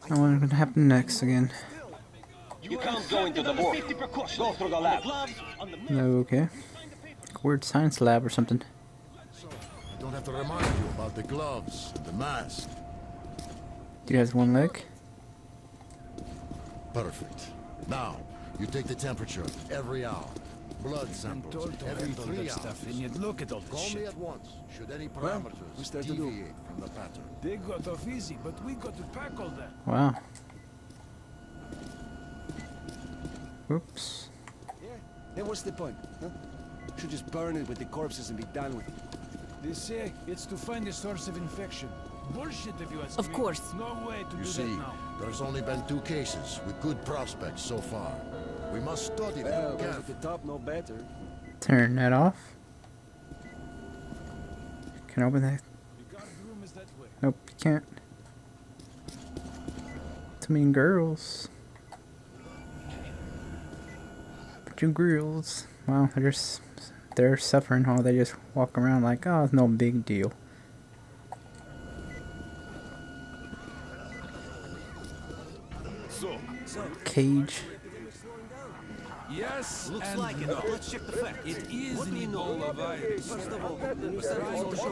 I wonder what's gonna happen next again. You can't go into the vault. Go through the lab. No, okay. Weird science lab or something. I don't have to remind you about the gloves and the mask. Dude has one leg. Perfect. Now, you take the temperature every hour. Blood samples every 3 hours. And yet look at all this Call me shit. at once, should any Well, parameters what's there to do? deviate from the pattern. They got off easy, but we got to pack all that. Wow. Oops. Yeah, then what's the point, huh? Should just burn it with the corpses and be done with it. They say it's to find the source of infection. Bullshit if you ask me. Of course. No way to You do see, that now. there's only been 2 cases with good prospects so far. We must study Well, them those at carefully. the top know better. Turn that off. Can I open that? The guard room is that way. Nope, you can't. Too many girls. Bunch of girls. Wow, they're suffering while they just walk around like, oh, it's no big deal. Cage. Yes, Looks and like it. no. Let's check the facts. It is What an do you know? Ebola virus. First of all,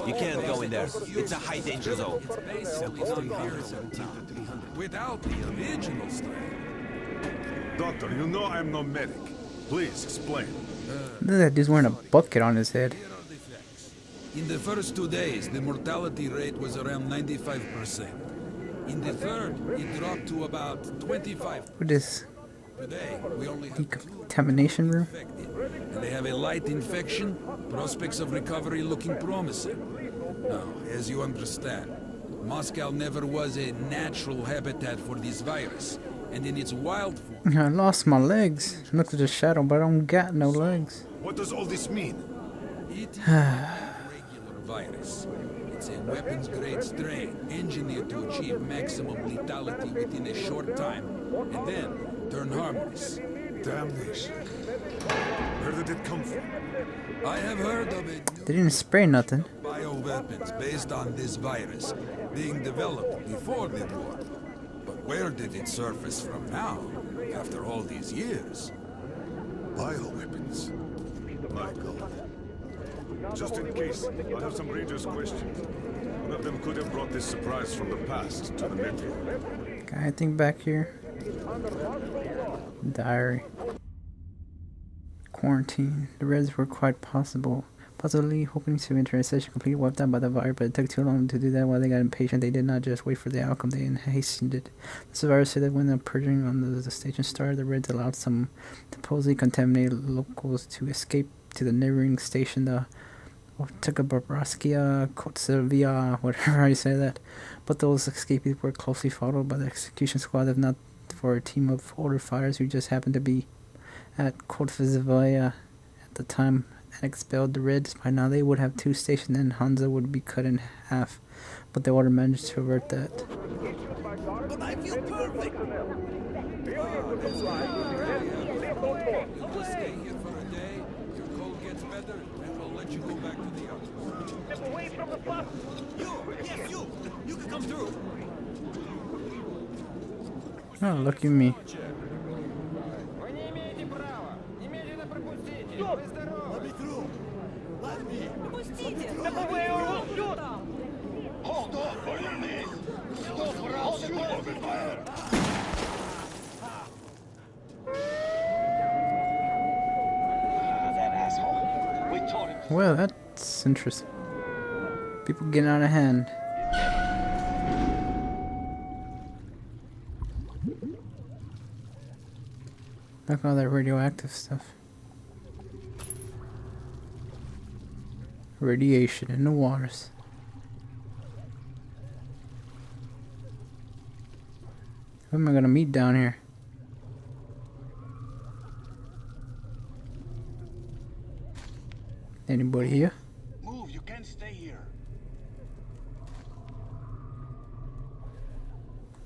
you can't go in there. It's a high danger zone. It's basically still here without the original strain. Doctor, you know I'm no medic. Please explain. Look at that dude's wearing a bucket on his head. Here are the facts. In the first 2 days, the mortality rate was around 95%. In the third, it dropped to about 25%. What is Today, we only have 2 decontamination room? infected, and they have a light infection. Prospects of recovery looking promising. Now, as you understand, Moscow never was a natural habitat for this virus, and in its wild form, I lost my legs. Look at the shadow, but I don't got no legs. What does all this mean? it is a regular virus. It's a weapons-grade strain engineered to achieve maximum lethality within a short time, and then turn harmless. Damnation. Where did it come from? I have heard of it. They didn't spray nothing. Bioweapons based on this virus being developed before the war. But where did it surface from now, after all these years? Bioweapons. My God. Just in case, I have some Rangers questions. One of them could have brought this surprise from the past to the metro. Got anything back here? Diary. Quarantine. The Reds were quite possibly hoping to enter a session completely wiped out by the virus, but it took too long to do that. While they got impatient, they did not just wait for the outcome, they hastened it. The virus said that when the purging on the station started, the Reds allowed some supposedly contaminated locals to escape to the neighboring station, the Takabraskia, Kotsevia, whatever you say that. But those escapees were closely followed by the execution squad, if not for a team of older fighters who just happened to be at Kotsevia at the time and expelled the Reds. By now they would have 2 stations and Hansa would be cut in half, but the order managed to avert that. But I feel perfect. You'll just stay here for a day, your cold gets better, and we'll let you go back to the outpost. Step away from the bus. Yes, you. You can come through. Oh, look at me. Вы не имеете права. Немедленно пропустите. Вы здоровы. Пустите! Hold on, for your knees. Stop or I'll shoot open fire. That asshole. We taught him. Well, that's interesting. People getting out of hand. Look at all that radioactive stuff. Radiation in the waters. Who am I gonna meet down here? Anybody here? Move, you can't stay here.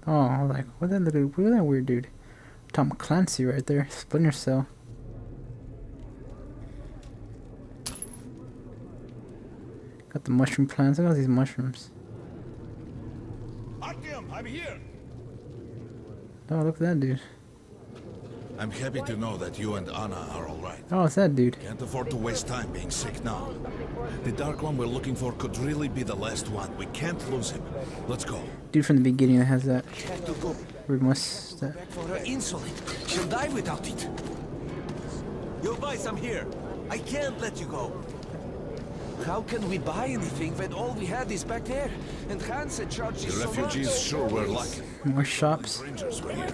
Oh, like what that look at that weird dude. Tom Clancy right there. Splinter Cell. Got the mushroom plants. Look at all these mushrooms. Artyom, I'm here. Oh, look at that dude. I'm happy to know that you and Anna are all right. Oh, it's that dude. Can't afford to waste time being sick now. The Dark One we're looking for could really be the last one. We can't lose him. Let's go. Dude from the beginning that has that Had to go weird mustache. back for her insulin. She'll die without it. Yo, boys, I'm here. I can't let you go. How can we buy anything when all we had is back there? And Hansen charges The so refugees much? sure were lucky. More shops. Rangers were here.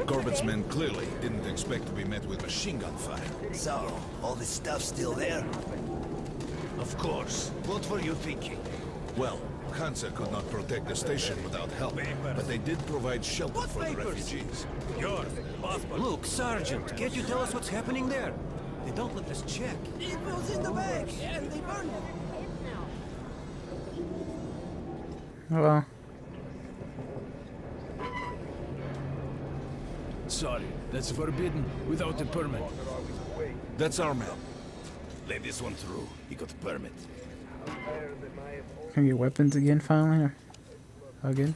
Corbett's men clearly didn't expect to be met with machine gun fire. So, all this stuff's still there? Of course. What were you thinking? Well, Hansa could not protect the station without help, but they did provide shelter What for the papers? refugees. Yours, passport. Look, Sergeant, can't you tell us what's happening there? They don't let us check. It was in the bag, and they burned it. Oh well. Sorry, that's forbidden without a permit. That's our man. Let this one through. He got a permit. Can we get weapons again finally? Or again?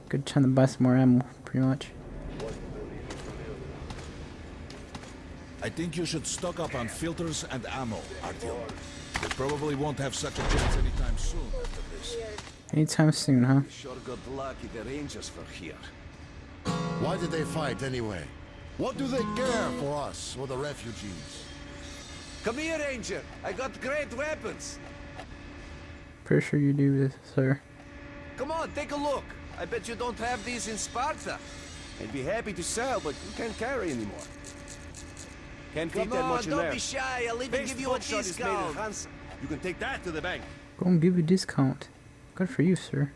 Good time to buy some more ammo, pretty much. I think you should stock up on filters and ammo, Artyom. They probably won't have such a chance anytime soon after this. Anytime soon, huh? Sure got lucky the Rangers were here. Why did they fight anyway? What do they care for us or the refugees? Come here, Ranger. I got great weapons. Pretty sure you do this, sir. Come on, take a look. I bet you don't have these in Sparta. I'd be happy to sell, but we can't carry anymore. Can't fit Come that on, much in don't there. be shy. I'll even give you a discount. You can take that to the bank. Gonna give you a discount. Good for you, sir.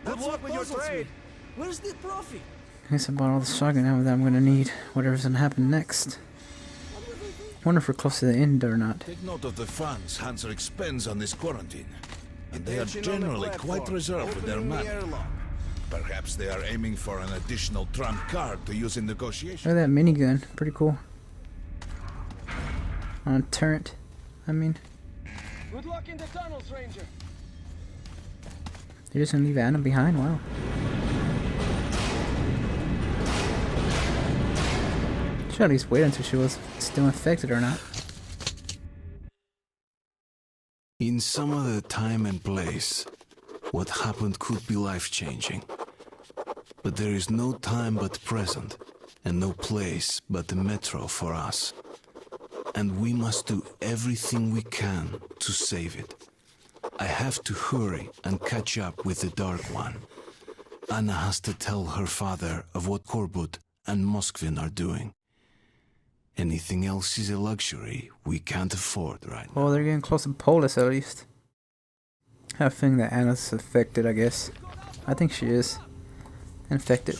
Good luck with your trade. Where's the profit? I guess I bought all the shotgun ammo that I'm gonna need. Whatever's gonna happen next. Wonder if we're close to the end or not. Take note of the funds Hanser expends on this quarantine. And they are Attention on the generally quite platform. reserved with their Opening the money. airlock. Perhaps they are aiming for an additional trump card to use in negotiations. Look at that minigun. Pretty cool. On a turret. I mean, Good luck in the tunnels, Ranger. they're just gonna leave Anna behind? Wow. Should at least wait until she was still infected or not. In some other time and place, what happened could be life-changing. But there is no time but present, and no place but the metro for us. And we must do everything we can to save it. I have to hurry and catch up with the Dark One. Anna has to tell her father of what Korbut and Moskvin are doing. Anything else is a luxury we can't afford right now. Well, they're getting close to Polis at least. I have a feeling that Anna's affected, I guess. I think she is. Infected.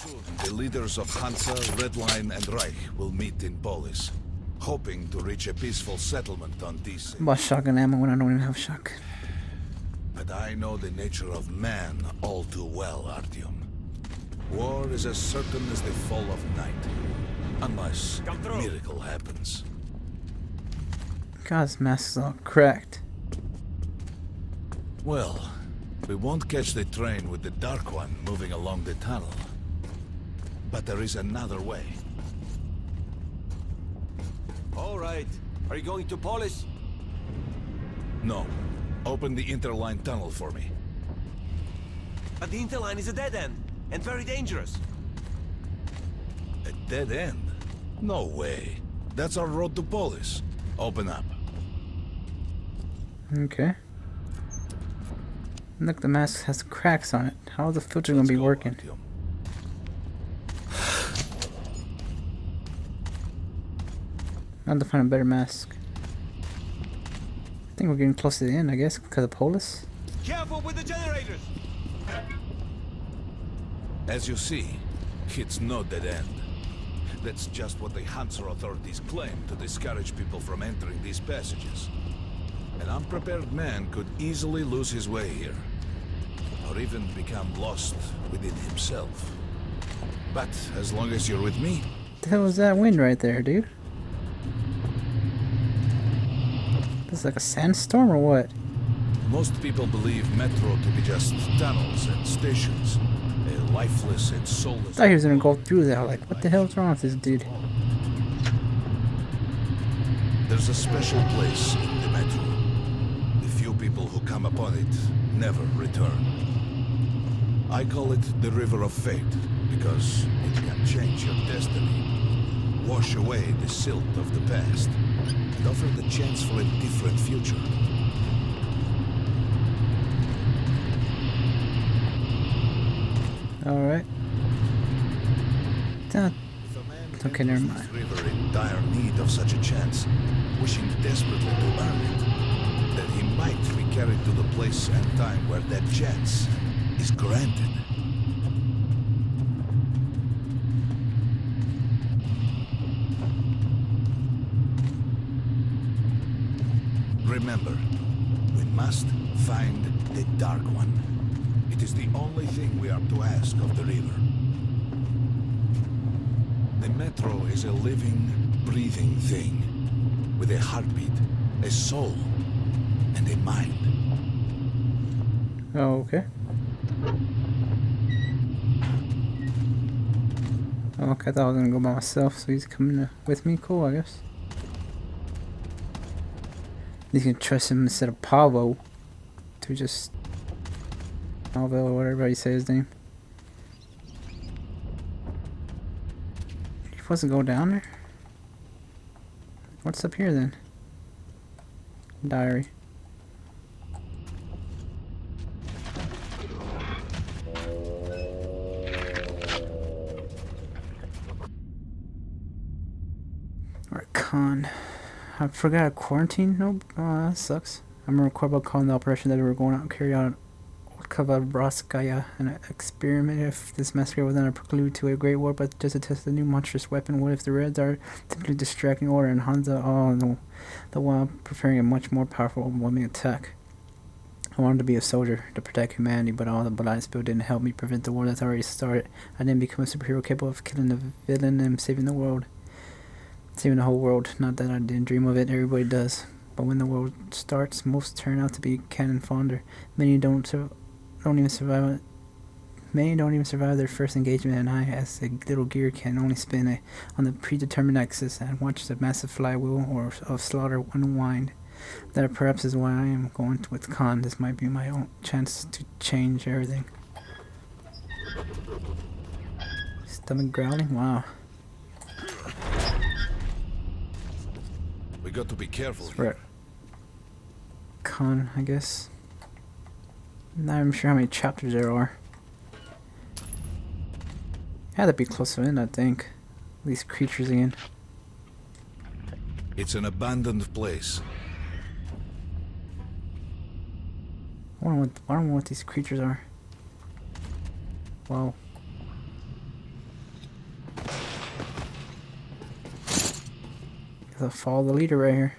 The leaders of Hansa, Redline, and Reich will meet in Polis, hoping to reach a peaceful settlement on these. I bought shotgun ammo when I don't even have shotgun. But I know the nature of man all too well, Artyom. War is as certain as the fall of night. Unless a miracle happens. God, this mask is all cracked. Well, we won't catch the train with the Dark One moving along the tunnel. But there is another way. All right. Are you going to Polis? No. Open the interline tunnel for me. But the interline is a dead end, and very dangerous. A dead end? No way. That's our road to Polis. Open up. Okay. Look, the mask has cracks on it. How is the filter gonna be working? Artyom. I have to find a better mask. I think we're getting close to the end, I guess, because of Polis. Careful with the generators! As you see, it's no dead end. That's just what the Hansa authorities claim to discourage people from entering these passages. An unprepared man could easily lose his way here, or even become lost within himself. But as long as you're with me, What the hell was that wind right there, dude? This is like a sandstorm or what? Most people believe Metro to be just tunnels and stations. A lifeless and I soulless... thought he was gonna go through that. Like, what the hell's wrong with this dude? There's a special place in the Metro. The few people who come upon it never return. I call it the River of Fate, because it can change your destiny, wash away the silt of the past, and offer the chance for a different future. Alright. Okay, never mind. This river in dire need of such a chance, wishing desperately to earn it, then he might be carried to the place and time where that chance is granted. Remember, we must find the Dark One. It is the only thing we are to ask of the river. The Metro is a living, breathing thing, with a heartbeat, a soul, and a mind. Oh, okay. Oh, okay, I thought I was gonna go by myself, so he's coming with me. Cool, I guess. You can trust him instead of Pavo to just Pavel or whatever you say his name. You supposed to go down there? What's up here then? Diary. Alright, con. I forgot a quarantine? Nope. Oh, that sucks. I'm recording about calling the operation that we were going out and carry out Kavabraskaya, an experiment if this massacre was not a prelude to a great war, but just to test a new monstrous weapon. What if the Reds are simply distracting order and Hansa the while preparing a much more powerful overwhelming attack? I wanted to be a soldier to protect humanity, but all the blind spill didn't help me prevent the war that's already started. I didn't become a superhero capable of killing the villain and saving the world. Saving the whole world. Not that I didn't dream of it, everybody does. But when the world starts, most turn out to be cannon fodder. Many don't even survive their first engagement, and I, as a little gear, can only spin on the predetermined axis and watch the massive flywheel of slaughter unwind. That perhaps is why I am going with Khan. This might be my own chance to change everything. Stomach growling? Wow. We got to be careful. Right. Khan, I guess. Not even sure how many chapters there are. Had to be closer in, I think. These creatures again. It's an abandoned place. I don't know what these creatures are. Wow. I'll follow the leader right here.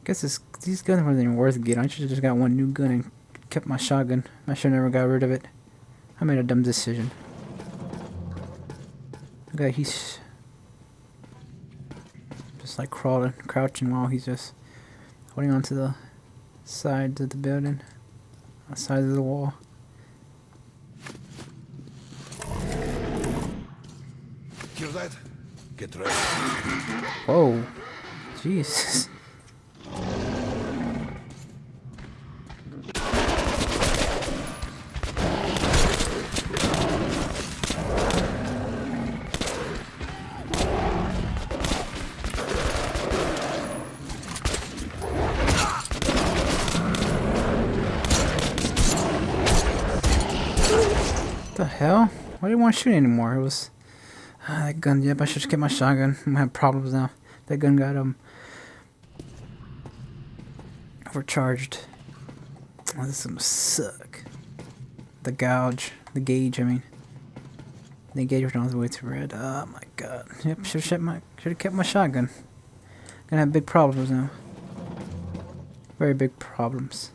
Guess these guns weren't even worth getting. I should have just got one new gun and kept my shotgun. I should never got rid of it. I made a dumb decision. Okay, he's just like crouching while he's just holding onto the sides of the building, sides of the wall. Hear that? Get ready. Whoa, Jesus. What the hell? Why do you want to shoot anymore? It was that gun. Yep, I should just get my shotgun. I'm gonna have problems now. That gun got overcharged. Oh, this is gonna suck. The gauge. I mean, the gauge was way too red. Oh my god. Yep, should have kept my shotgun. Gonna have big problems now. Very big problems.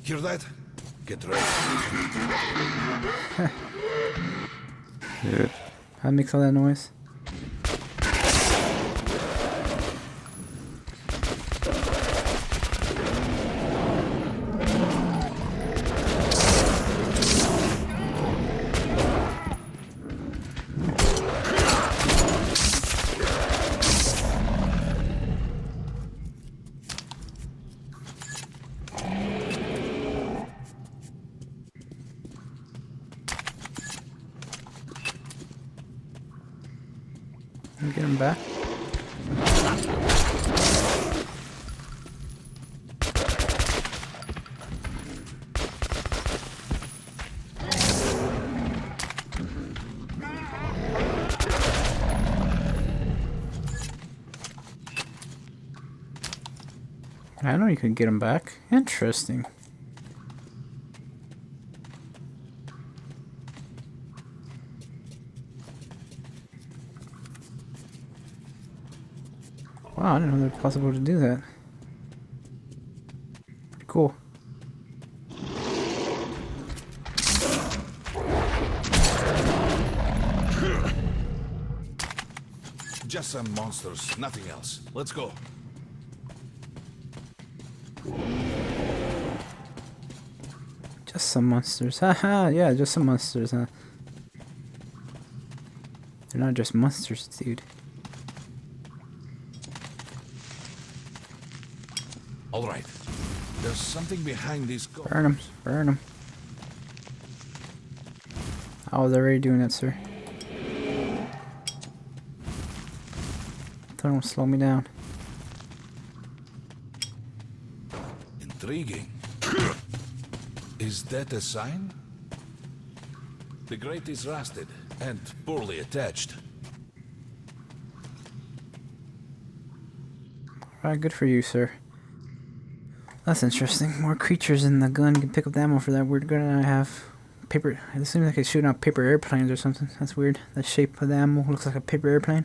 Hear that? Get ready. Dude. How makes all that noise? Get him back. I know you can get him back. Interesting. Wow, I didn't know it was possible to do that. Pretty cool. Just some monsters, nothing else. Let's go. Just some monsters. Haha, yeah, just some monsters, huh? They're not just monsters, dude. All right. There's something behind these corners. Burn them, burn them. I was already doing that, sir. Don't slow me down. Intriguing. Is that a sign? The grate is rusted and poorly attached. Alright, good for you, sir. That's interesting. More creatures in the gun. You can pick up the ammo for that weird gun I have. Paper. It seems like it's shooting out paper airplanes or something. That's weird. The shape of the ammo looks like a paper airplane.